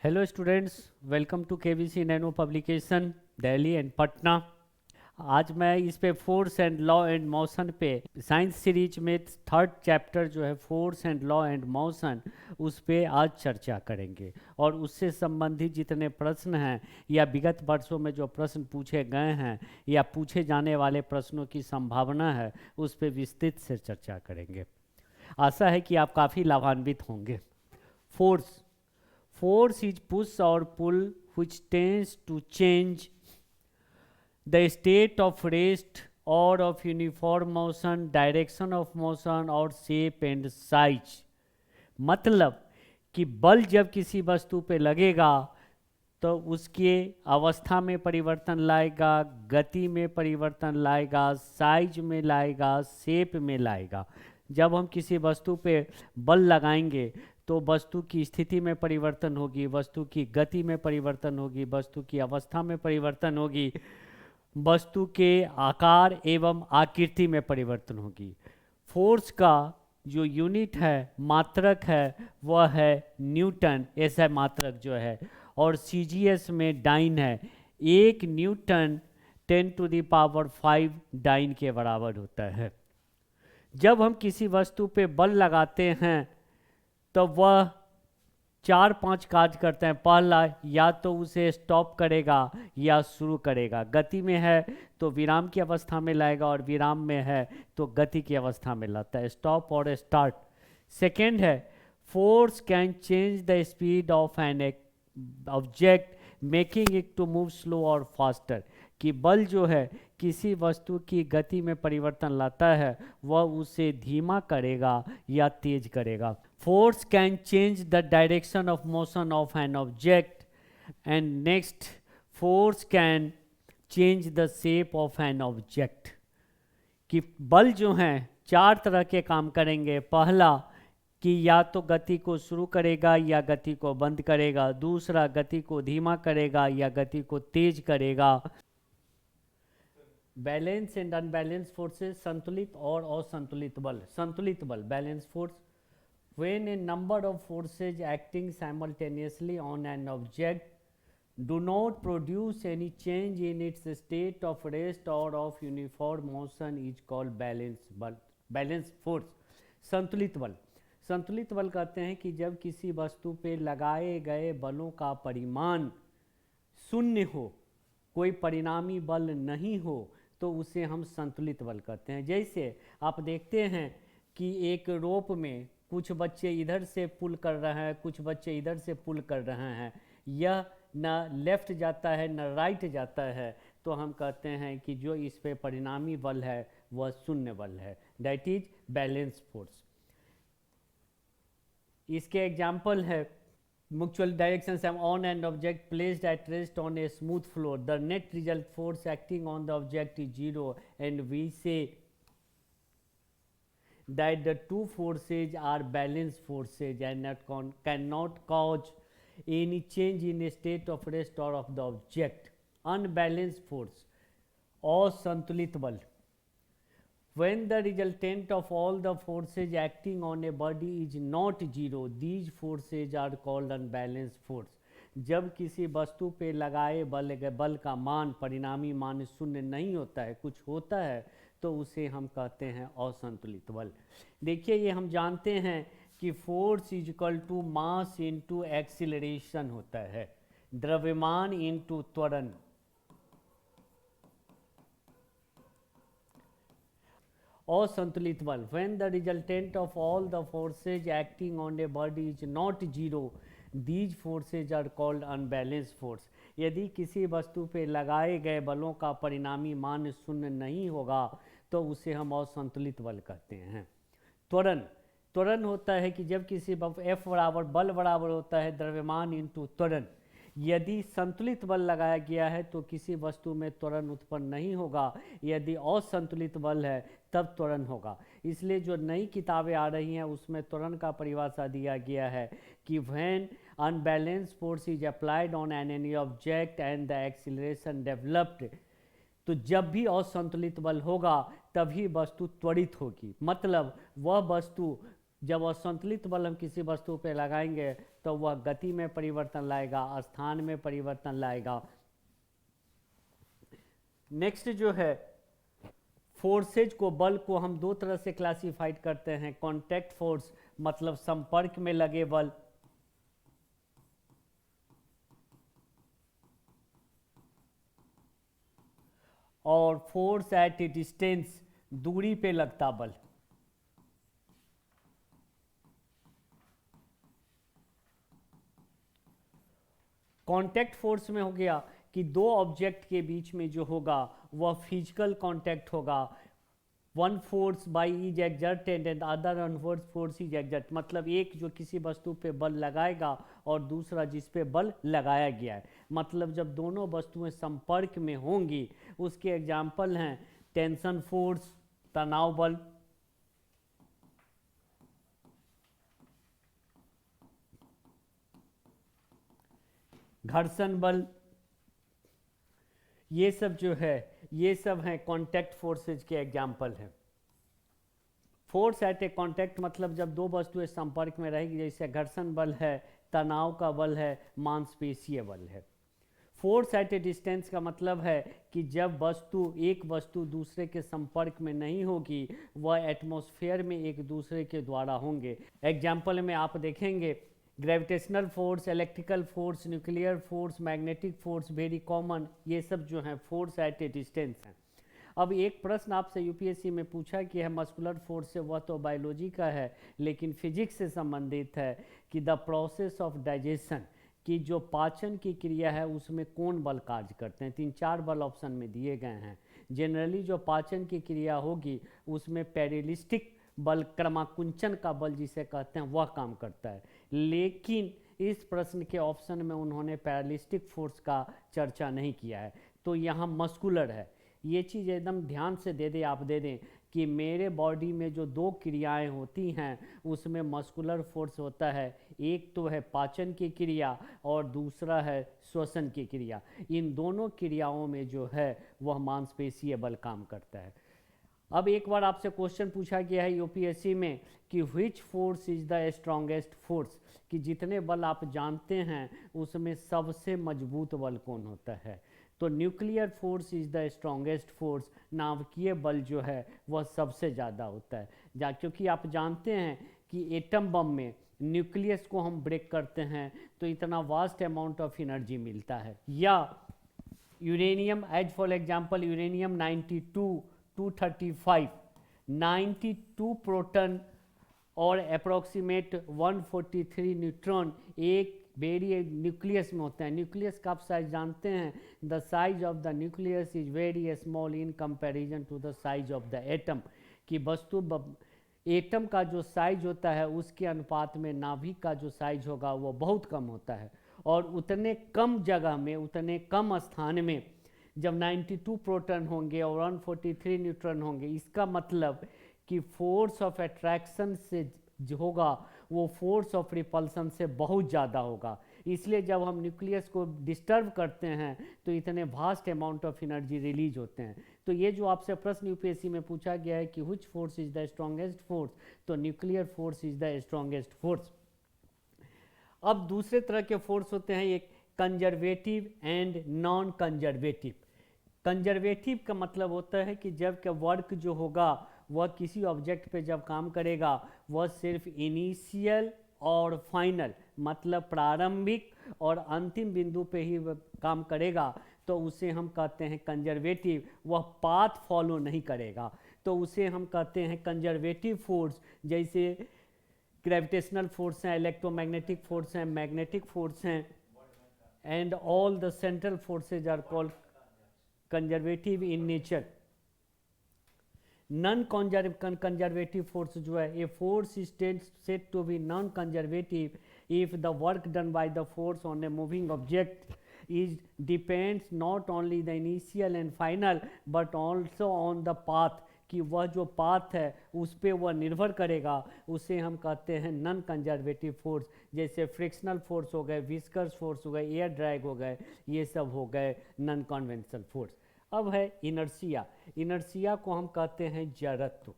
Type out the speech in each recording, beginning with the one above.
Hello students, welcome to KBC nano publication Delhi and Patna. आज मैं इस पे force and law and motion पे साइंस सीरीज में थर्ड चैप्टर जो है force and law and motion, उस पे आज चर्चा करेंगे। और उससे संबंधित जितने प्रश्न हैं या विगत वर्षों में जो प्रश्न पूछे गए हैं या पूछे जाने वाले प्रश्नों की संभावना है, उस पे विस्तृत से चर्चा करेंगे। आशा है कि आप काफ़ी लाभान्वित होंगे। Force Force is push or pull which tends to change the state of rest or of uniform motion, direction of motion or shape and size। मतलब कि बल जब किसी वस्तु पे लगेगा तो उसके अवस्था में परिवर्तन लाएगा, गति में परिवर्तन लाएगा, साइज में लाएगा, शेप में लाएगा। जब हम किसी वस्तु पे बल लगाएंगे तो वस्तु की स्थिति में परिवर्तन होगी, वस्तु की गति में परिवर्तन होगी, वस्तु की अवस्था में परिवर्तन होगी, वस्तु के आकार एवं आकृति में परिवर्तन होगी। फोर्स का जो यूनिट है, मात्रक है, वह है न्यूटन। ऐसा मात्रक जो है, और सीजीएस में डाइन है। 1 न्यूटन 10⁵ डाइन के बराबर होता है। जब हम किसी वस्तु पे बल लगाते हैं तो वह 4-5 कार्य करते हैं। पहला, या तो उसे स्टॉप करेगा या शुरू करेगा। गति में है तो विराम की अवस्था में लाएगा, और विराम में है तो गति की अवस्था में लाता है, स्टॉप और स्टार्ट। सेकेंड है, force can change the speed of an object making it to move slow और फास्टर। कि बल जो है किसी वस्तु की गति में परिवर्तन लाता है, वह उसे धीमा करेगा या तेज करेगा। Force can change the direction of motion of an object. And next, force can change the shape of an object. कि बल जो हैं 4 तरह के काम करेंगे। पहला, कि या तो गति को शुरू करेगा या गति को बंद करेगा। दूसरा, गति को धीमा करेगा या गति को तेज करेगा। बैलेंस एंड अनबैलेंस फोर्सेस, संतुलित और असंतुलित बल। संतुलित बल, balance force, when a number of forces acting simultaneously on an object do not produce any change in its state of rest or of uniform motion is called balance force। संतुलित बल। संतुलित बल कहते हैं कि जब किसी वस्तु पे लगाए गए बलों का परिमाण शून्य हो, कोई परिणामी बल नहीं हो, तो उसे हम संतुलित बल कहते हैं। जैसे आप देखते हैं कि एक रोप में कुछ बच्चे इधर से पुल कर रहे हैं, कुछ बच्चे इधर से पुल कर रहे हैं, यह न लेफ्ट जाता है न राइट जाता है, तो हम कहते हैं कि जो इस पे परिणामी बल है वह शून्य बल है, दैट इज बैलेंस फोर्स। इसके एग्जाम्पल है, mutual directions on an object placed at rest on a smooth floor. The net result force acting on the object is 0, and we say that the two forces are balanced forces and cannot cause any change in a state of rest or of the object. Unbalanced force, असंतुलित बल, when the resultant of all the forces acting on a body is not 0, these forces are called unbalanced force। जब किसी वस्तु पे लगाए बल का मान, परिणामी मान शून्य नहीं होता है, कुछ होता है, तो उसे हम कहते हैं असंतुलित बल। देखिए, ये हम जानते हैं कि force is equal to mass into acceleration होता है, द्रव्यमान इंटू त्वरण। असंतुलित बल, when the resultant of all the forces acting on a body is not 0, these forces are called unbalanced force। यदि किसी वस्तु पे लगाए गए बलों का परिणामी मान शून्य नहीं होगा तो उसे हम असंतुलित बल कहते हैं। त्वरण, त्वरण होता है कि जब किसी F बराबर बल बराबर होता है द्रव्यमान इंटू त्वरण। यदि संतुलित बल लगाया गया है तो किसी वस्तु में त्वरण उत्पन्न नहीं होगा, यदि असंतुलित बल है तब त्वरण होगा। इसलिए जो नई किताबें आ रही हैं उसमें त्वरण का परिभाषा दिया गया है कि when unbalanced force is applied on any object and the acceleration developed, तो जब भी असंतुलित बल होगा तभी वस्तु त्वरित होगी। मतलब वह वस्तु जब असंतुलित बल हम किसी वस्तु पे लगाएंगे तो वह गति में परिवर्तन लाएगा, स्थान में परिवर्तन लाएगा। नेक्स्ट जो है फोर्सेज को, बल को हम दो तरह से क्लासिफाइड करते हैं। कॉन्टैक्ट फोर्स मतलब संपर्क में लगे बल, और फोर्स एट ए डिस्टेंस, दूरी पे लगता बल। कांटेक्ट फोर्स में हो गया कि दो ऑब्जेक्ट के बीच में जो होगा वह फिजिकल कांटेक्ट होगा। One force by is exerted and other onward force is exert, मतलब एक जो किसी वस्तु पे बल लगाएगा और दूसरा जिस पे बल लगाया गया है। मतलब जब दोनों वस्तुएं संपर्क में होंगी, उसके एग्जाम्पल हैं टेंशन फोर्स, तनाव बल, घर्षण बल, ये सब जो है ये सब हैं कांटेक्ट फोर्सेज के एग्जाम्पल हैं। फोर्स एट ए कांटेक्ट मतलब जब दो वस्तुएं संपर्क में रहेगी, जैसे घर्षण बल है, तनाव का बल है, मांसपेशीय बल है। फोर्स एट ए डिस्टेंस का मतलब है कि जब एक वस्तु दूसरे के संपर्क में नहीं होगी, वह एटमॉस्फेयर में एक दूसरे के द्वारा होंगे। एग्जाम्पल में आप देखेंगे gravitational force, electrical force, nuclear force, magnetic force, very common, ये सब जो हैं फोर्स एट ए डिस्टेंस हैं। अब एक प्रश्न आपसे यूपीएससी में पूछा कि है मस्कुलर फोर्स से, वह तो बायोलॉजी का है लेकिन फिजिक्स से संबंधित है कि द प्रोसेस ऑफ डाइजेशन, कि जो पाचन की क्रिया है उसमें कौन बल कार्य करते हैं। 3-4 बल ऑप्शन में दिए गए हैं। जनरली जो पाचन की क्रिया होगी उसमें पेरिलिस्टिक बल, क्रमाकुंचन का बल जिसे कहते हैं, वह काम करता है। लेकिन इस प्रश्न के ऑप्शन में उन्होंने पैरालिस्टिक फोर्स का चर्चा नहीं किया है, तो यहाँ मस्कुलर है। ये चीज़ एकदम ध्यान से आप दे दें कि मेरे बॉडी में जो दो क्रियाएं होती हैं उसमें मस्कुलर फोर्स होता है। एक तो है पाचन की क्रिया और दूसरा है श्वसन की क्रिया। इन दोनों क्रियाओं में जो है वह मांसपेशीय बल काम करता है। अब एक बार आपसे क्वेश्चन पूछा गया है यूपीएससी में कि which force is the strongest force, कि जितने बल आप जानते हैं उसमें सबसे मजबूत बल कौन होता है। तो nuclear force is the strongest force, नाभिकीय बल जो है वह सबसे ज़्यादा होता है। क्योंकि आप जानते हैं कि एटम बम में न्यूक्लियस को हम ब्रेक करते हैं तो इतना वास्ट अमाउंट ऑफ एनर्जी मिलता है। या uranium, as for example uranium 92, 235, 92 proton और अप्रोक्सीमेट 143 न्यूट्रॉन एक वेरी न्यूक्लियस में होते हैं। न्यूक्लियस का आप साइज जानते हैं, the size of the nucleus is very small in comparison to the size of the atom, कि एटम का जो साइज होता है उसके अनुपात में नाभिक का जो साइज होगा वो बहुत कम होता है। और उतने कम जगह में, उतने कम स्थान में जब 92 प्रोटॉन होंगे और 143 न्यूट्रॉन होंगे, इसका मतलब कि फोर्स ऑफ अट्रैक्शन से जो होगा वो फोर्स ऑफ रिपल्सन से बहुत ज़्यादा होगा। इसलिए जब हम न्यूक्लियस को डिस्टर्ब करते हैं तो इतने vast amount of energy release होते हैं। तो ये जो आपसे प्रश्न यूपीएससी में पूछा गया है कि which force is the strongest force, तो nuclear force is the strongest force. अब दूसरे तरह के फोर्स होते हैं, एक conservative and non conservative. Conservative का मतलब होता है कि जब का वर्क जो होगा वह किसी ऑब्जेक्ट पे जब काम करेगा वह सिर्फ इनिशियल और फाइनल, मतलब प्रारंभिक और अंतिम बिंदु पे ही काम करेगा, तो उसे हम कहते हैं कंजर्वेटिव। वह पाथ फॉलो नहीं करेगा तो उसे हम कहते हैं कंजर्वेटिव फोर्स। जैसे ग्रेविटेशनल फोर्स हैं, इलेक्ट्रोमैग्नेटिक फोर्स हैं, मैग्नेटिक फोर्स हैं, and all the central forces are called conservative in nature. Non conservative force जो है, a force is said to be non conservative if the work done by the force on a moving object is depends not only the initial and final but also on the path, कि वह जो path है उस पर वह निर्भर करेगा, उसे हम कहते हैं नॉन कंजर्वेटिव फोर्स। जैसे फ्रिक्शनल फोर्स हो गए, विस्कस फोर्स हो गए, एयर ड्रैग हो गए, ये सब हो गए नॉन कन्वेंशनल फोर्स। अब है इनर्शिया। इनर्शिया को हम कहते हैं जड़त्व।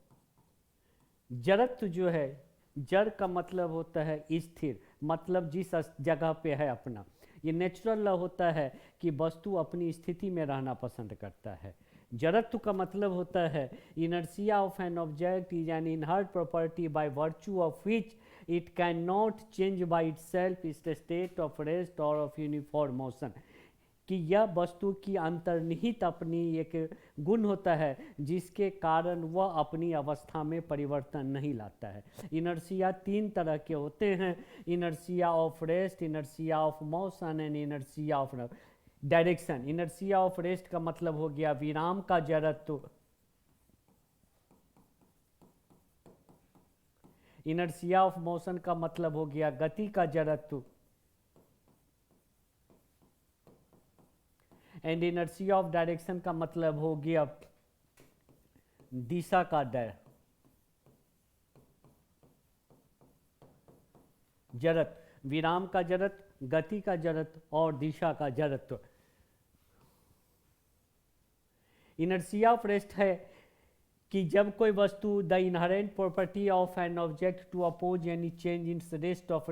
जड़त्व जो है, जड़ का मतलब होता है स्थिर, मतलब जिस जगह पे है अपना। ये नेचुरल लॉ होता है कि वस्तु अपनी स्थिति में रहना पसंद करता है। जड़त्व का मतलब होता है inertia of an object is an inherent property by virtue of which it can not change by itself its state of rest और ऑफ यूनिफॉर्म मोशन, कि यह वस्तु की अंतर्निहित अपनी एक गुण होता है जिसके कारण वह अपनी अवस्था में परिवर्तन नहीं लाता है। इनर्शिया तीन तरह के होते हैं, inertia of rest, inertia of motion and inertia of direction. Inertia of rest का मतलब हो गया विराम का जड़त्व, इनर्शिया ऑफ मोशन का मतलब हो गया गति का जड़त्व, एंड इनर्शिया ऑफ डायरेक्शन का मतलब हो गया दिशा का जड़त्व। विराम का जड़त्व, गति का जड़त्व और दिशा का जड़त्व। इनर्शिया ऑफ रेस्ट है कि जब कोई वस्तु the inherent property of an object to oppose any change in rest of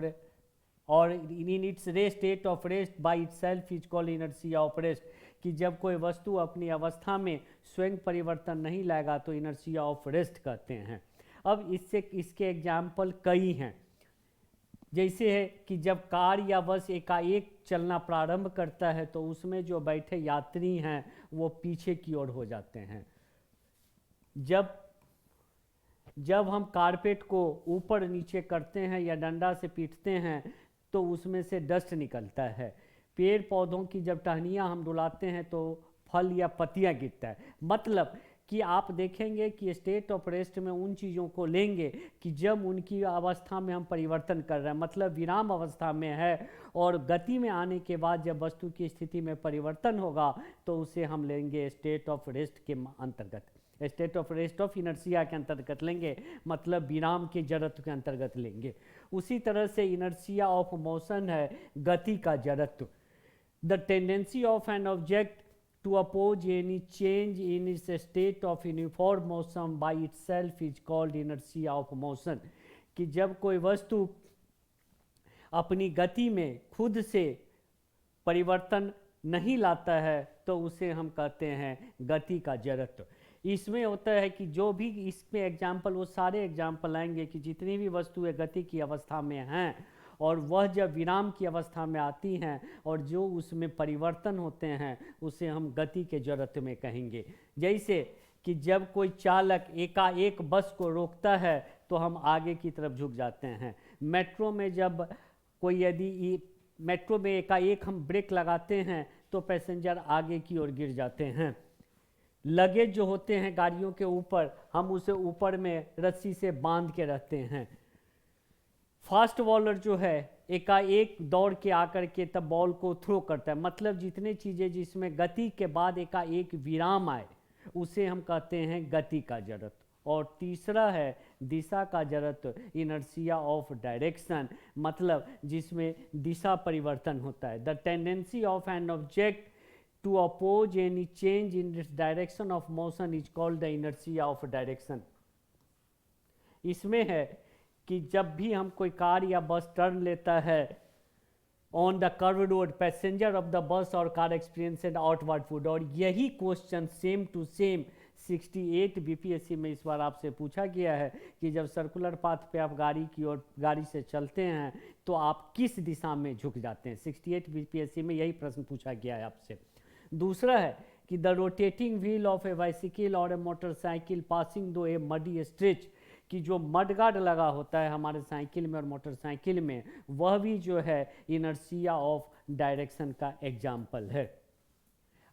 और in its rest state of rest by itself is called inertia of rest, कि जब कोई वस्तु अपनी अवस्था में स्वयं परिवर्तन नहीं लाएगा तो इनर्शिया ऑफ रेस्ट कहते हैं। अब इसके एग्जाम्पल कई हैं, जैसे है कि जब कार या बस एकाएक चलना प्रारंभ करता है तो उसमें जो बैठे यात्री हैं वो पीछे की ओर हो जाते हैं। जब हम कारपेट को ऊपर नीचे करते हैं या डंडा से पीटते हैं तो उसमें से डस्ट निकलता है। पेड़ पौधों की जब टहनियाँ हम डुलाते हैं तो फल या पत्तियाँ गिरता है। मतलब कि आप देखेंगे कि स्टेट ऑफ रेस्ट में उन चीज़ों को लेंगे कि जब उनकी अवस्था में हम परिवर्तन कर रहे हैं, मतलब विराम अवस्था में है, और गति में आने के बाद जब वस्तु की स्थिति में परिवर्तन होगा तो उसे हम लेंगे स्टेट ऑफ रेस्ट के अंतर्गत, state of rest of inertia के अंतर्गत लेंगे, मतलब विराम के जड़त्व के अंतर्गत लेंगे। उसी तरह से इनर्शिया ऑफ मोशन है गति का जड़त्व। The tendency of an object to oppose any change in its state of uniform motion by itself is called inertia of motion, कि जब कोई वस्तु अपनी गति में खुद से परिवर्तन नहीं लाता है तो उसे हम कहते हैं गति का जड़त्व। इसमें होता है कि जो भी इसमें एग्जाम्पल, वो सारे एग्जाम्पल आएंगे कि जितनी भी वस्तुएं गति की अवस्था में हैं और वह जब विराम की अवस्था में आती हैं और जो उसमें परिवर्तन होते हैं उसे हम गति के जड़त्व में कहेंगे। जैसे कि जब कोई चालक एकाएक बस को रोकता है तो हम आगे की तरफ झुक जाते हैं। मेट्रो में जब कोई यदि मेट्रो में एकाएक हम ब्रेक लगाते हैं तो पैसेंजर आगे की ओर गिर जाते हैं। लगेज जो होते हैं गाड़ियों के ऊपर, हम उसे ऊपर में रस्सी से बांध के रखते हैं। फास्ट बॉलर जो है एकाएक दौड़ के आकर के तब बॉल को थ्रो करता है, मतलब जितने चीज़ें जिसमें गति के बाद एकाएक विराम आए उसे हम कहते हैं गति का जड़त्व। और तीसरा है दिशा का जड़त्व, इनर्शिया ऑफ डायरेक्शन, मतलब जिसमें दिशा परिवर्तन होता है। The tendency of an object to oppose any change in its direction of motion is called the inertia of direction. इसमें है कि जब भी हम कोई कार या बस टर्न लेता है on the curve road, passenger of the bus और कार एक्सपीरियंस आउटवर्ड फूड। और यही question same to same 68 BPSC में इस बार आपसे पूछा गया है कि जब सर्कुलर पाथ पे आप गाड़ी की ओर गाड़ी से चलते हैं तो आप किस दिशा में झुक जाते हैं। 68 बीपीएससी में यही प्रश्न पूछा गया है आपसे। दूसरा है कि the rotating wheel of A bicycle और ए मोटरसाइकिल पासिंग दो ए मडी स्ट्रेच, कि जो मडगार्ड लगा होता है हमारे साइकिल में और मोटरसाइकिल में, वह भी जो है इनर्शिया ऑफ डायरेक्शन का एग्जाम्पल है।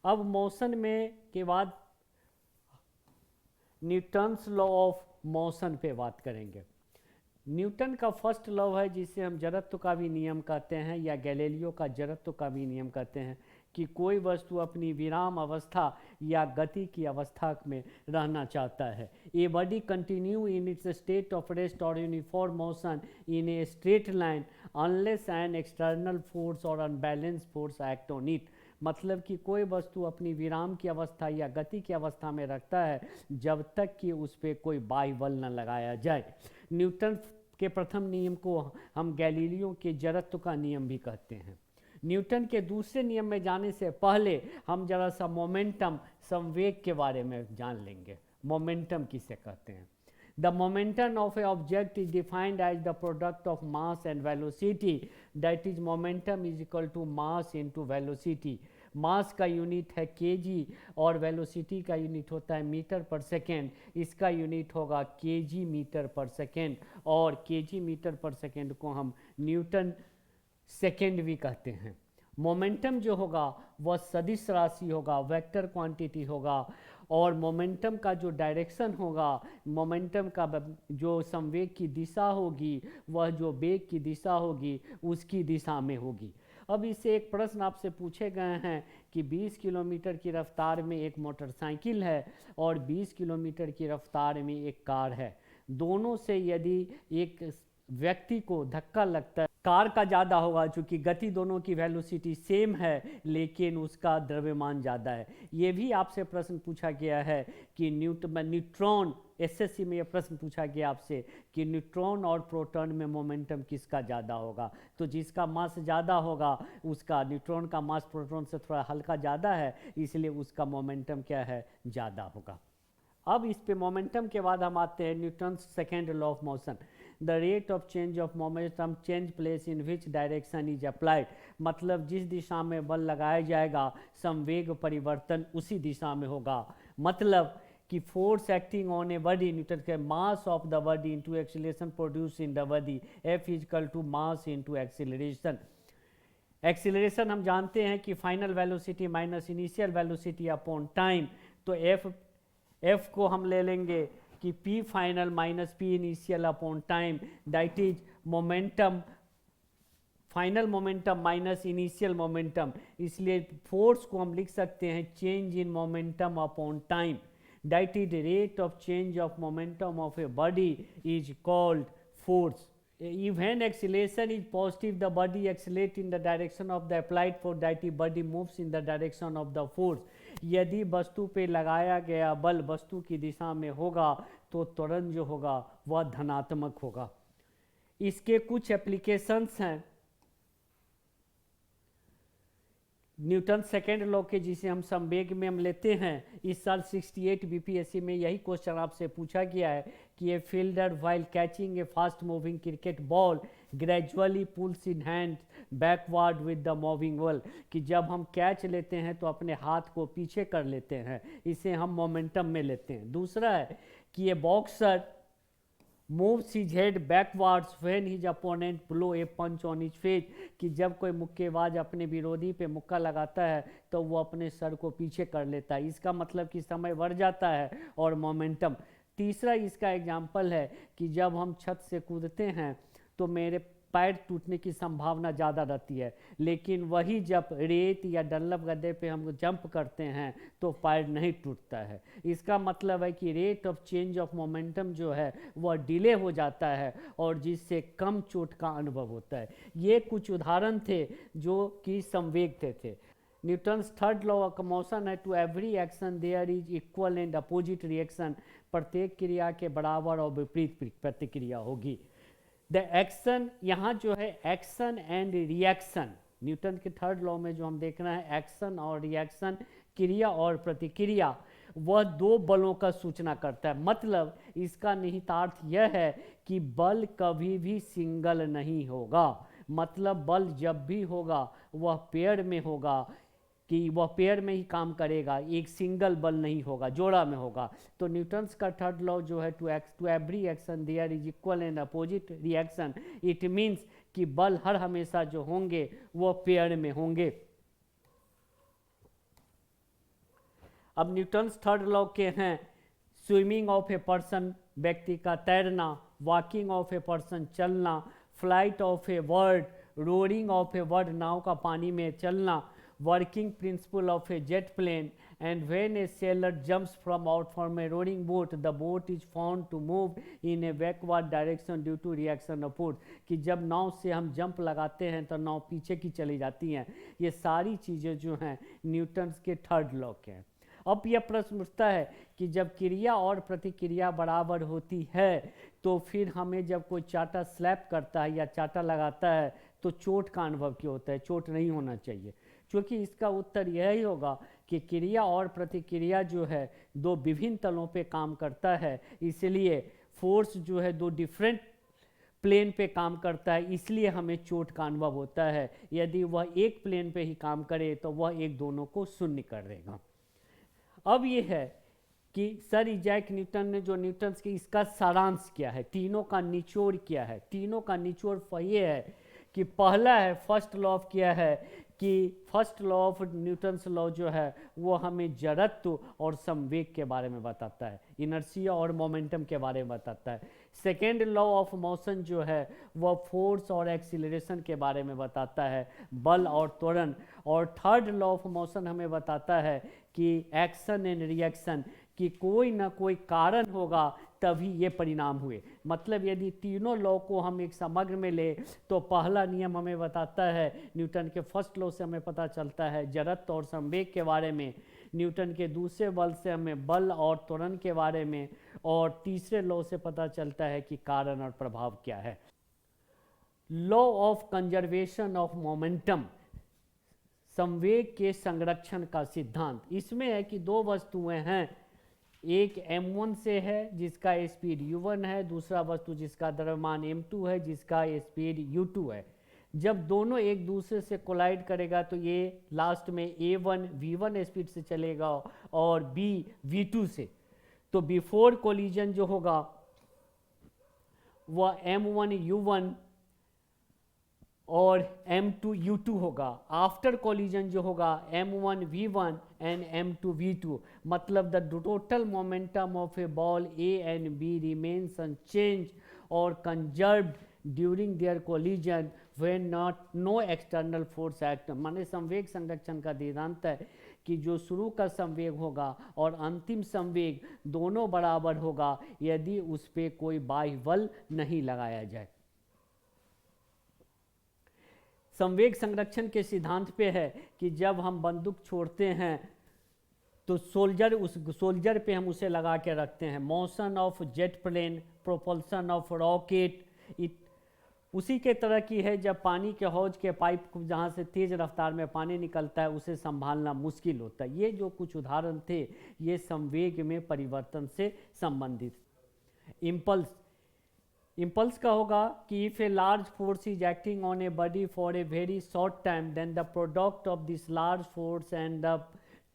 अब मोशन में के बाद न्यूटन्स लॉ ऑफ मोशन पे बात करेंगे। न्यूटन का फर्स्ट लॉ है जिसे हम जड़त्व का भी नियम कहते हैं या गैलीलियो का जड़त्व का भी नियम कहते हैं, कि कोई वस्तु अपनी विराम अवस्था या गति की अवस्था में रहना चाहता है। A body continue in its state of rest और uniform motion in a straight line unless an external force और unbalance force act on it, मतलब कि कोई वस्तु अपनी विराम की अवस्था या गति की अवस्था में रखता है जब तक कि उस पर कोई बाह्य बल न लगाया जाए। न्यूटन के प्रथम नियम को हम गैलीलियो के जड़त्व का नियम भी कहते हैं। न्यूटन के दूसरे नियम में जाने से पहले हम जरा सा मोमेंटम, संवेग के बारे में जान लेंगे। मोमेंटम किसे कहते हैं? The momentum of a object is defined as the product of mass and velocity, that is momentum is equal to mass into velocity। मास का यूनिट है kg और वेलोसिटी का यूनिट होता है मीटर पर सेकेंड। इसका यूनिट होगा kg मीटर पर सेकेंड, और kg मीटर पर सेकेंड को हम न्यूटन सेकेंड भी कहते हैं। मोमेंटम जो होगा वह सदिश राशि होगा, वेक्टर क्वांटिटी होगा, और मोमेंटम का जो डायरेक्शन होगा, मोमेंटम का जो संवेग की दिशा होगी, वह जो वेग की दिशा होगी उसकी दिशा में होगी। अब इससे एक प्रश्न आपसे पूछे गए हैं कि 20 किलोमीटर की रफ्तार में एक मोटरसाइकिल है और 20 किलोमीटर की रफ्तार में एक कार है। दोनों से यदि एक व्यक्ति को धक्का लगता है, कार का ज़्यादा होगा, चूँकि गति दोनों की वेलोसिटी सेम है लेकिन उसका द्रव्यमान ज़्यादा है। ये भी आपसे प्रश्न पूछा गया है कि न्यूट्रॉन, एसएससी में ये प्रश्न पूछा गया आपसे कि न्यूट्रॉन और प्रोटॉन में मोमेंटम किसका ज़्यादा होगा। तो जिसका मास ज़्यादा होगा उसका, न्यूट्रॉन का मास प्रोटॉन से थोड़ा हल्का ज़्यादा है, इसलिए उसका मोमेंटम क्या है, ज़्यादा होगा। अब इस पे मोमेंटम के बाद हम आते हैं Newton second law of motion. The rate of change of momentum change place in which direction is applied. मतलब जिस दिशा में बल लगाया जाएगा संवेग परिवर्तन उसी दिशा में होगा। मतलब कि force acting on a body, Newton के mass of the body into acceleration produce in the body, F is equal to mass into acceleration. Acceleration हम जानते हैं कि final velocity minus initial velocity upon time. तो F को हम ले लेंगे कि P final minus P initial upon time, that is momentum, final momentum minus initial momentum. इसलिए फोर्स को हम लिख सकते हैं change in momentum upon time, that is rate of change of momentum of a body is called force. When acceleration is positive, the body accelerates in the direction of the applied force, that the body moves in the direction of the force। यदि वस्तु पे लगाया गया बल वस्तु की दिशा में होगा तो त्वरण जो होगा वह धनात्मक होगा। इसके कुछ एप्लीकेशंस हैं न्यूटन सेकेंड लॉ के, जिसे हम संवेग में हम लेते हैं। इस साल 68 बीपीएससी में यही क्वेश्चन आपसे पूछा गया है कि a fielder while catching a fast moving cricket ball gradually pulls in hand backward with the moving ball. कि जब हम कैच लेते हैं तो अपने हाथ को पीछे कर लेते हैं, इसे हम मोमेंटम में लेते हैं। दूसरा है कि ए boxer moves his head backwards when his opponent blow a punch on his face। कि जब कोई मुक्केबाज अपने विरोधी पे मुक्का लगाता है तो वो अपने सर को पीछे कर लेता है। इसका मतलब कि समय बढ़ जाता है और मोमेंटम। तीसरा इसका एग्जाम्पल है कि जब हम छत से कूदते हैं तो मेरे पैर टूटने की संभावना ज़्यादा रहती है, लेकिन वही जब रेत या डंलप गड्ढे पे हम जंप करते हैं तो पैर नहीं टूटता है। इसका मतलब है कि rate of change of momentum जो है वह डिले हो जाता है और जिससे कम चोट का अनुभव होता है। ये कुछ उदाहरण थे जो कि संवेग थे। Newton's third law of motion है, to every action there is equal and opposite reaction. प्रत्येक क्रिया के बराबर और विपरीत प्रतिक्रिया होगी। द एक्शन, यहाँ जो है एक्शन एंड रिएक्शन, न्यूटन के थर्ड लॉ में जो हम देख रहे हैं एक्शन और रिएक्शन, क्रिया और प्रतिक्रिया, वह दो बलों का सूचना करता है। मतलब इसका निहितार्थ यह है कि बल कभी भी सिंगल नहीं होगा। मतलब बल जब भी होगा वह पेयर में होगा, कि वह पेयर में ही काम करेगा, एक सिंगल बल नहीं होगा, जोड़ा में होगा। तो न्यूटन्स का थर्ड लॉ जो है to every action there is equal and opposite reaction. It means कि बल हर हमेशा जो होंगे वो पेयर में होंगे। अब न्यूटन्स थर्ड लॉ के हैं स्विमिंग ऑफ ए पर्सन, व्यक्ति का तैरना, वॉकिंग ऑफ ए पर्सन, चलना, flight of a bird, roaring of a bird, नाव का पानी में चलना, working principle of a jet plane, and when a sailor jumps out from a rowing boat, the boat is found to move in a backward direction due to reaction of force। कि जब नाव से हम jump लगाते हैं तो नाव पीछे की चली जाती हैं। ये सारी चीज़ें जो हैं न्यूटन्स के थर्ड लॉ के हैं। अब यह प्रश्न उठता है कि जब क्रिया और प्रतिक्रिया बराबर होती है तो फिर हमें जब कोई चाटा स्लैप करता है या चाटा लगाता है तो चोट का अनुभव क्यों होता है, चोट नहीं होना चाहिए। क्योंकि इसका उत्तर यही होगा कि क्रिया और प्रतिक्रिया जो है दो विभिन्न तलों पे काम करता है, इसलिए फोर्स जो है दो डिफरेंट प्लेन पे काम करता है, इसलिए हमें चोट का अनुभव होता है। यदि वह एक प्लेन पे ही काम करे तो वह एक दोनों को शून्य कर देगा। अब ये है कि सर इजैक न्यूटन ने जो न्यूटन की इसका सारांश क्या है, तीनों का निचोड़ क्या है। तीनों का निचोड़ ये है कि पहला है फर्स्ट लॉ ऑफ क्या है कि first law of Newton's law जो है वो हमें जड़त्व और संवेग के बारे में बताता है, इनर्शिया और मोमेंटम के बारे में बताता है। सेकेंड लॉ ऑफ मोशन जो है वह फोर्स और एक्सीलरेशन के बारे में बताता है, बल और त्वरण। और थर्ड लॉ ऑफ मोशन हमें बताता है कि एक्शन एंड रिएक्शन, कि कोई ना कोई कारण होगा तभी ये परिणाम हुए। मतलब यदि तीनों लॉ को हम एक समग्र में ले तो पहला नियम हमें बताता है, न्यूटन के फर्स्ट लॉ से हमें पता चलता है जड़त्व और संवेग के बारे में, न्यूटन के दूसरे बल से हमें बल और त्वरण के बारे में, और तीसरे लॉ से पता चलता है कि कारण और प्रभाव क्या है। Law of conservation of momentum, संवेग के संरक्षण का सिद्धांत। इसमें है कि दो वस्तुएं हैं, एक m1 से है जिसका स्पीड u1 है, दूसरा वस्तु जिसका द्रव्यमान m2 है जिसका स्पीड u2 है। जब दोनों एक दूसरे से कोलाइड करेगा तो ये लास्ट में a1 v1 स्पीड से चलेगा और b v2 से। तो बिफोर कोलिजन जो होगा वह m1 u1 और m2 u2 होगा। आफ्टर कोलिजन जो होगा m1 v1 and m2 v2। मतलब the total momentum of a ball a and b remains unchange और conserved during their collision when not no external force act. माने संवेग संरक्षण का सिद्धांत है कि जो शुरू का संवेग होगा और अंतिम संवेग दोनों बराबर होगा यदि उस पर कोई बाह्य बल नहीं लगाया जाए। संवेग संरक्षण के सिद्धांत पे है कि जब हम बंदूक छोड़ते हैं तो सोल्जर पे हम उसे लगा के रखते हैं। Motion of jet plane, propulsion of rocket, उसी के तरह की है। जब पानी के हौज के पाइप जहाँ से तेज रफ्तार में पानी निकलता है उसे संभालना मुश्किल होता है। ये जो कुछ उदाहरण थे ये संवेग में परिवर्तन से संबंधित। इम्पल्स का होगा कि if a large force is acting on a body for a very short time then the product of this large force and the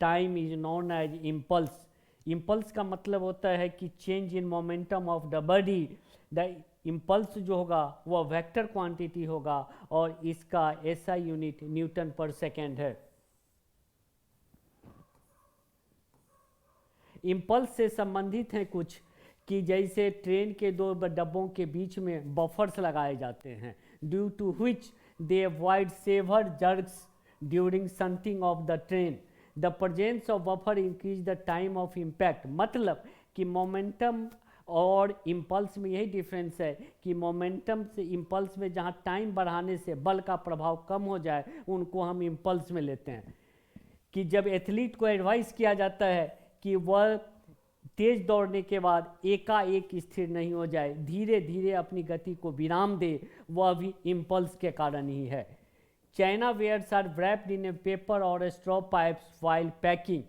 time is known as impulse. Impulse का मतलब होता है कि change in momentum of the body. The impulse जो होगा वह vector quantity होगा और इसका एसआई यूनिट न्यूटन पर सेकेंड है। इम्पल्स से संबंधित हैं कुछ कि जैसे ट्रेन के दो डब्बों के बीच में बफर्स लगाए जाते हैं, due to which they avoid severe jerks during shunting of the train. The presence of buffer increase the time of impact. मतलब कि मोमेंटम और इम्पल्स में यही डिफरेंस है कि मोमेंटम से इम्पल्स में जहाँ टाइम बढ़ाने से बल का प्रभाव कम हो जाए उनको हम इम्पल्स में लेते हैं। कि जब एथलीट को एडवाइस किया जाता है कि वह तेज दौड़ने के बाद एकाएक स्थिर नहीं हो जाए, धीरे धीरे अपनी गति को विराम दे, वह भी इम्पल्स के कारण ही है। China wares are wrapped in a paper or a straw pipes while packing.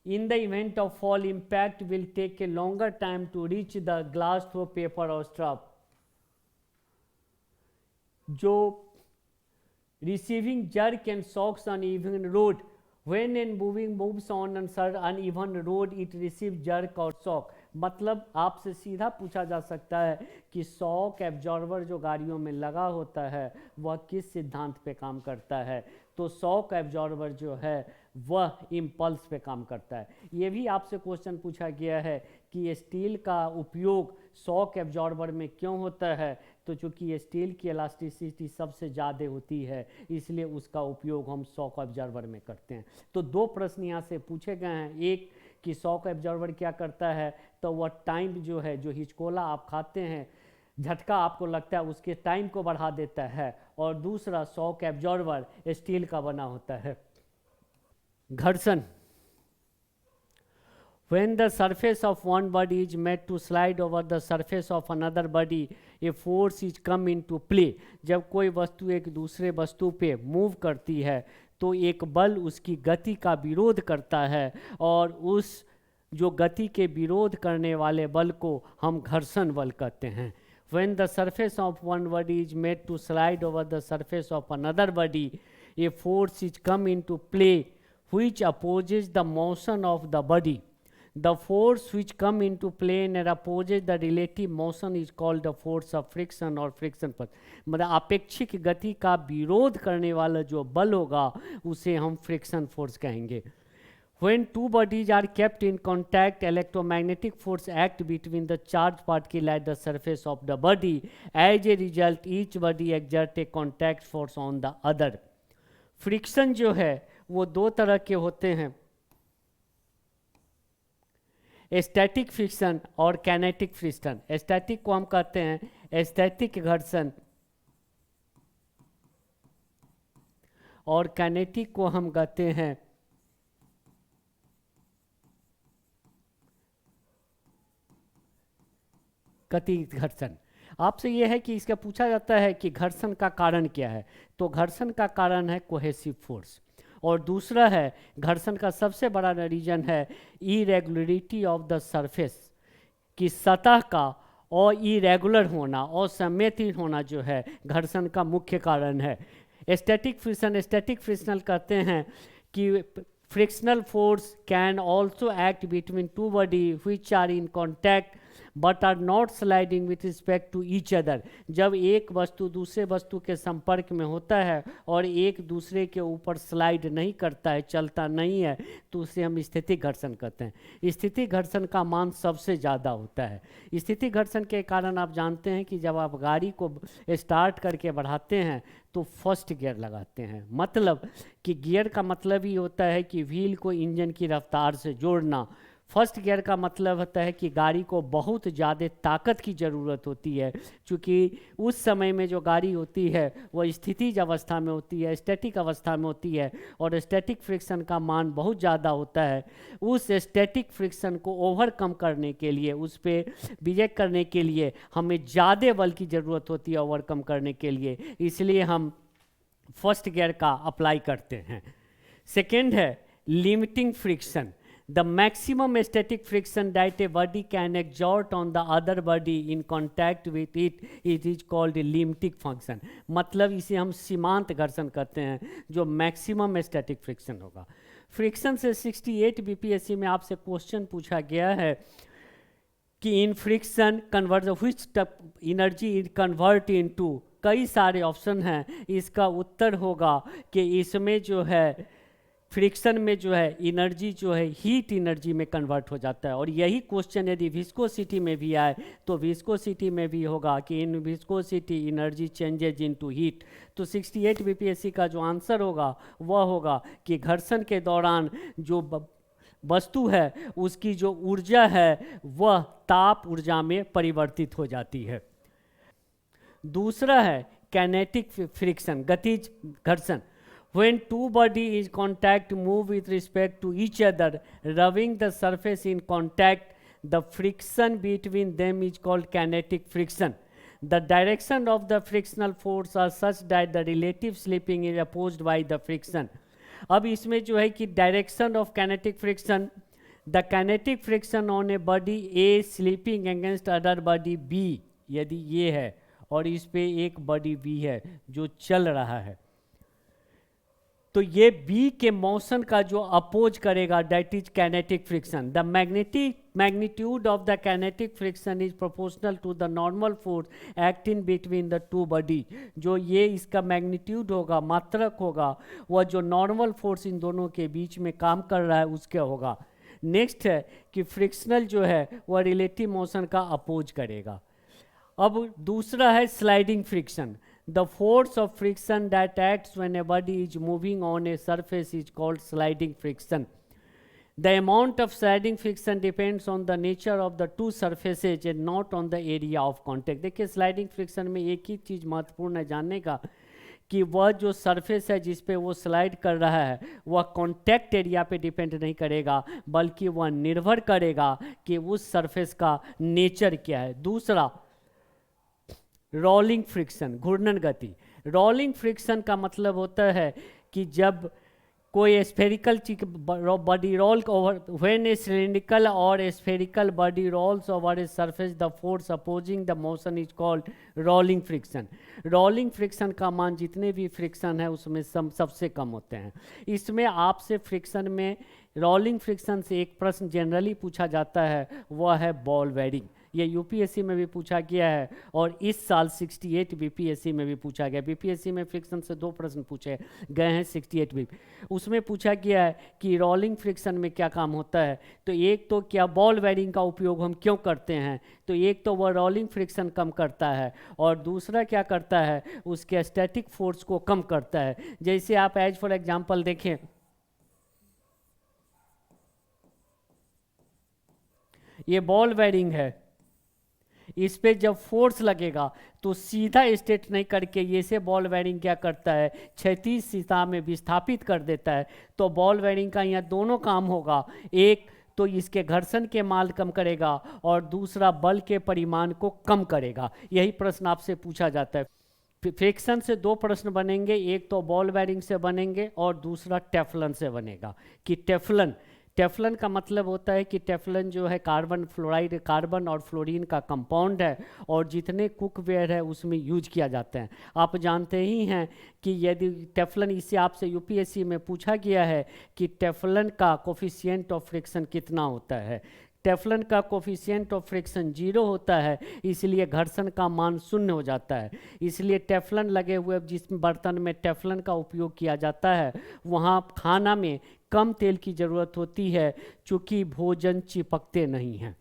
In the event of fall, impact will take a longer time to reach the glass through paper or straw. जो receiving jerk and shocks on uneven road. When a moving moves on an uneven road, it receives jerk or shock. मतलब आपसे सीधा पूछा जा सकता है कि shock absorber जो गाड़ियों में लगा होता है वह किस सिद्धांत पे काम करता है। तो शॉक एब्जॉर्बर जो है वह इम्पल्स पे काम करता है। ये भी आपसे क्वेश्चन पूछा गया है कि स्टील का उपयोग शॉक एब्जॉर्बर में क्यों होता है। तो चूँकि स्टील की इलास्टिसिटी सबसे ज़्यादा होती है इसलिए उसका उपयोग हम शॉक एब्जॉर्बर में करते हैं। तो दो प्रश्न यहाँ से पूछे गए हैं, एक कि शॉक एब्जॉर्बर क्या करता है, तो वह टाइम जो है, जो हिचकोला आप खाते हैं, झटका आपको लगता है, उसके टाइम को बढ़ा देता है। और दूसरा शॉक एब्जॉर्बर स्टील का बना होता है। घर्षण When the surface of one body is made to slide over the surface of another body, a force is come into play. जब कोई वस्तु एक दूसरे वस्तु पे मूव करती है तो एक बल उसकी गति का विरोध करता है, और उस जो गति के विरोध करने वाले बल को हम घर्षण बल कहते हैं. When the surface of one body is made to slide over the surface of another body, a force is come into play which opposes the motion of the body. The force which come into play and opposes the relative motion is called the force of friction or friction force. मतलब आपेक्षिक गति का विरोध करने वाला जो बल होगा उसे हम फ्रिक्शन फोर्स कहेंगे. When two bodies are kept in contact, electromagnetic force act between the charged particle at the surface of the body. As a result, each body exert a contact force on the other. Friction जो है वो दो तरह के होते हैं, static friction और kinetic friction. Static को हम कहते हैं स्टैटिक घर्षण और कैनेटिक को हम कहते हैं गतिज घर्षण. आपसे यह है कि इसका पूछा जाता है कि घर्षण का कारण क्या है, तो घर्षण का कारण है कोहेसिव फोर्स, और दूसरा है घर्षण का सबसे बड़ा रीजन है इरेगुलरिटी ऑफ द सरफेस, कि सतह का और इरेगुलर होना और असममित होना जो है घर्षण का मुख्य कारण है. स्टैटिक फ्रिक्शन कहते हैं कि frictional force can also act between two bodies which are in contact but are not sliding with respect to each other. जब एक वस्तु दूसरे वस्तु के संपर्क में होता है और एक दूसरे के ऊपर स्लाइड नहीं करता है, चलता नहीं है, तो उसे हम स्थितिक घर्षण कहते हैं. स्थितिक घर्षण का मान सबसे ज़्यादा होता है. स्थितिक घर्षण के कारण आप जानते हैं कि जब आप गाड़ी को स्टार्ट करके बढ़ाते हैं तो फर्स्ट गियर लगाते हैं. मतलब कि गियर का मतलब ही होता है कि व्हील को इंजन की रफ्तार से जोड़ना. फर्स्ट गियर का मतलब होता है कि गाड़ी को बहुत ज़्यादा ताकत की ज़रूरत होती है, क्योंकि उस समय में जो गाड़ी होती है वह स्थितिज अवस्था में होती है, स्टैटिक अवस्था में होती है, और स्टैटिक फ्रिक्शन का मान बहुत ज़्यादा होता है. उस स्टैटिक फ्रिक्शन को ओवरकम करने के लिए, उस पर विजय करने के लिए हमें ज़्यादा बल की ज़रूरत होती है ओवरकम करने के लिए, इसलिए हम फर्स्ट गियर का अप्लाई करते हैं. सेकेंड है limiting friction. The maximum static friction that a body can exert on the other body in contact with it is called limiting function. मतलब इसे हम सीमांत घर्षण कहते हैं, जो मैक्सिमम स्टैटिक फ्रिक्शन होगा. फ्रिक्शन से 68 बीपीएससी में आपसे क्वेश्चन पूछा गया है कि इन friction convert which energy is convert into. कई सारे ऑप्शन हैं, इसका उत्तर होगा कि इसमें जो है फ्रिक्शन में जो है एनर्जी जो है हीट एनर्जी में कन्वर्ट हो जाता है. और यही क्वेश्चन यदि विस्कोसिटी में भी आए तो विस्कोसिटी में भी होगा कि इन viscosity energy changes into heat. तो 68 बीपीएससी का जो आंसर होगा वह होगा कि घर्षण के दौरान जो वस्तु है उसकी जो ऊर्जा है वह ताप ऊर्जा में परिवर्तित हो जाती है. दूसरा है कैनेटिक फ्रिक्शन, गतिज घर्षण. When two bodies in contact move with respect to each other, rubbing the surface in contact, the friction between them is called kinetic friction. The direction of the frictional force are such that the relative slipping is opposed by the friction. अब इसमें जो है कि direction of kinetic friction, the kinetic friction on a body A slipping against other body B, यदि ये है और इस पे एक बॉडी B है जो चल रहा है, तो ये बी के मोशन का जो अपोज करेगा that is kinetic friction. The magnitude of the kinetic friction is proportional to the normal force acting between the two body. जो ये इसका मैग्नीट्यूड होगा, मात्रक होगा, वह जो नॉर्मल फोर्स इन दोनों के बीच में काम कर रहा है उसके होगा. नेक्स्ट है कि फ्रिक्शनल जो है वह रिलेटिव मोशन का अपोज करेगा. अब दूसरा है sliding friction. The force of friction that acts when a body is moving on a surface is called sliding friction. The amount of sliding friction depends on the nature of the two surfaces and not on the area of contact. देखिए sliding friction में एक ही चीज़ महत्वपूर्ण है जानने का कि वह जो सरफेस है जिस पे वो स्लाइड कर रहा है वह कॉन्टैक्ट एरिया पे डिपेंड नहीं करेगा, बल्कि वह निर्भर करेगा कि उस सरफेस का नेचर क्या है। दूसरा, रोलिंग फ्रिक्शन, घूर्णन गति। रोलिंग फ्रिक्शन का मतलब होता है कि जब कोई spherical body roll over, when a cylindrical और spherical body rolls over a surface the force opposing the motion is called rolling friction. Rolling friction का मान जितने भी फ्रिक्शन है उसमें सबसे कम होते हैं। इसमें आपसे फ्रिक्शन में, रोलिंग फ्रिक्शन से एक प्रश्न जनरली पूछा जाता है, वह है बॉल बेयरिंग। ये यूपीएससी में भी पूछा गया है और इस साल 68 बीपीएससी में भी पूछा गया। बीपीएससी में फ्रिक्शन से 2 प्रश्न पूछे गए हैं 68 भी। उसमें पूछा गया है कि रोलिंग फ्रिक्शन में क्या काम होता है। तो एक तो क्या बॉल बेयरिंग का उपयोग हम क्यों करते हैं, तो एक तो वह रोलिंग फ्रिक्शन कम करता है और दूसरा क्या करता है, उसके स्टैटिक फोर्स को कम करता है। जैसे आप एज फॉर एग्जाम्पल देखें, ये बॉल बेयरिंग है, इस पे जब फोर्स लगेगा तो सीधा स्ट्रेट नहीं करके ये से बॉल बेयरिंग क्या करता है, क्षैतिज दिशा में विस्थापित कर देता है। तो बॉल बेयरिंग का यहाँ दोनों काम होगा, एक तो इसके घर्षण के मान कम करेगा और दूसरा बल के परिमाण को कम करेगा। यही प्रश्न आपसे पूछा जाता है। फ्रिक्शन से 2 प्रश्न बनेंगे, एक तो बॉल बेयरिंग से बनेंगे और दूसरा टेफ्लन से बनेगा। कि टेफ्लन का मतलब होता है कि टेफ्लन जो है कार्बन फ्लोराइड, कार्बन और फ्लोरीन का कंपाउंड है और जितने कुकवेयर है उसमें यूज किया जाता है। आप जानते ही हैं कि यदि टेफ्लन, इससे आपसे यूपीएससी में पूछा गया है कि टेफ्लन का कोफिशिएंट ऑफ फ्रिक्शन कितना होता है। टेफ्लन का कोफिशिएंट ऑफ फ्रिक्शन 0 होता है, इसलिए घर्षण का मान 0 हो जाता है। इसलिए टेफ्लन लगे हुए जिस बर्तन में टेफ्लन का उपयोग किया जाता है वहाँ खाना में कम तेल की ज़रूरत होती है, चूँकि भोजन चिपकते नहीं हैं।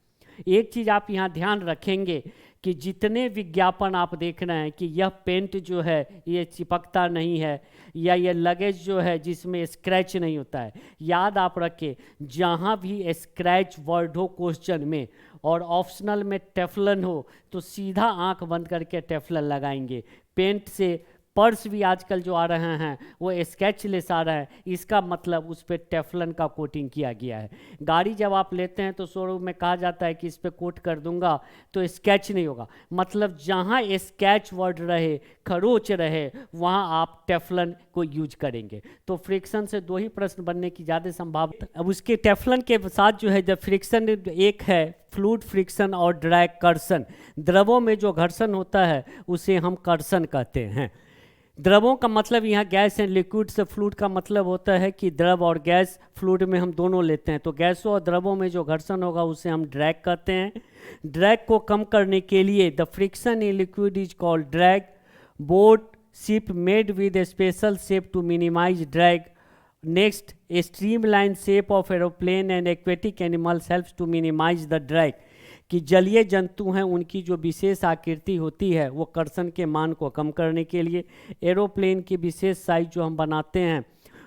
एक चीज़ आप यहाँ ध्यान रखेंगे कि जितने विज्ञापन आप देख रहे हैं कि यह पेंट जो है ये चिपकता नहीं है, या ये लगेज जो है जिसमें स्क्रैच नहीं होता है, याद आप रखें जहाँ भी स्क्रैच वर्ड हो क्वेश्चन में और ऑप्शनल में टेफ्लन हो तो सीधा आंख बंद करके टेफ्लन लगाएंगे। पेंट से पर्स भी आजकल जो आ रहे हैं वो स्केचलेस आ रहा है, इसका मतलब उस पर टेफ्लन का कोटिंग किया गया है। गाड़ी जब आप लेते हैं तो शोरूम में कहा जाता है कि इस पर कोट कर दूंगा तो स्केच नहीं होगा, मतलब जहाँ स्केच वर्ड रहे, खरोच रहे, वहाँ आप टेफ्लन को यूज करेंगे। तो फ्रिक्शन से 2 ही प्रश्न बनने की ज़्यादा संभावना। अब उसके टेफ्लन के साथ जो है जब फ्रिक्शन एक है फ्लूइड फ्रिक्शन और ड्रैग कर्षण। द्रवों में जो घर्षण होता है उसे हम कर्षण कहते हैं। द्रवों का मतलब यहाँ गैस एंड लिक्विड से, फ्लूइड का मतलब होता है कि द्रव और गैस, फ्लूइड में हम दोनों लेते हैं। तो गैसों और द्रवों में जो घर्षण होगा उसे हम ड्रैग कहते हैं। ड्रैग को कम करने के लिए the friction in liquid is called drag. Boat, ship made with a special shape to minimize drag. Next, a streamline shape of aeroplane and aquatic animals helps to minimize the drag. कि जलीय जंतु हैं उनकी जो विशेष आकृति होती है वो कर्षण के मान को कम करने के लिए। एरोप्लेन की विशेष साइज जो हम बनाते हैं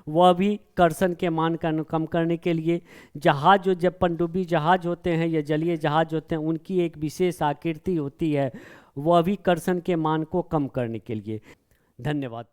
वह भी कर्षण के मान का कम करने के लिए। जहाज जो जब पनडुब्बी जहाज होते हैं या जलीय जहाज होते हैं उनकी एक विशेष आकृति होती है, वह भी कर्षण के मान को कम करने के लिए। धन्यवाद।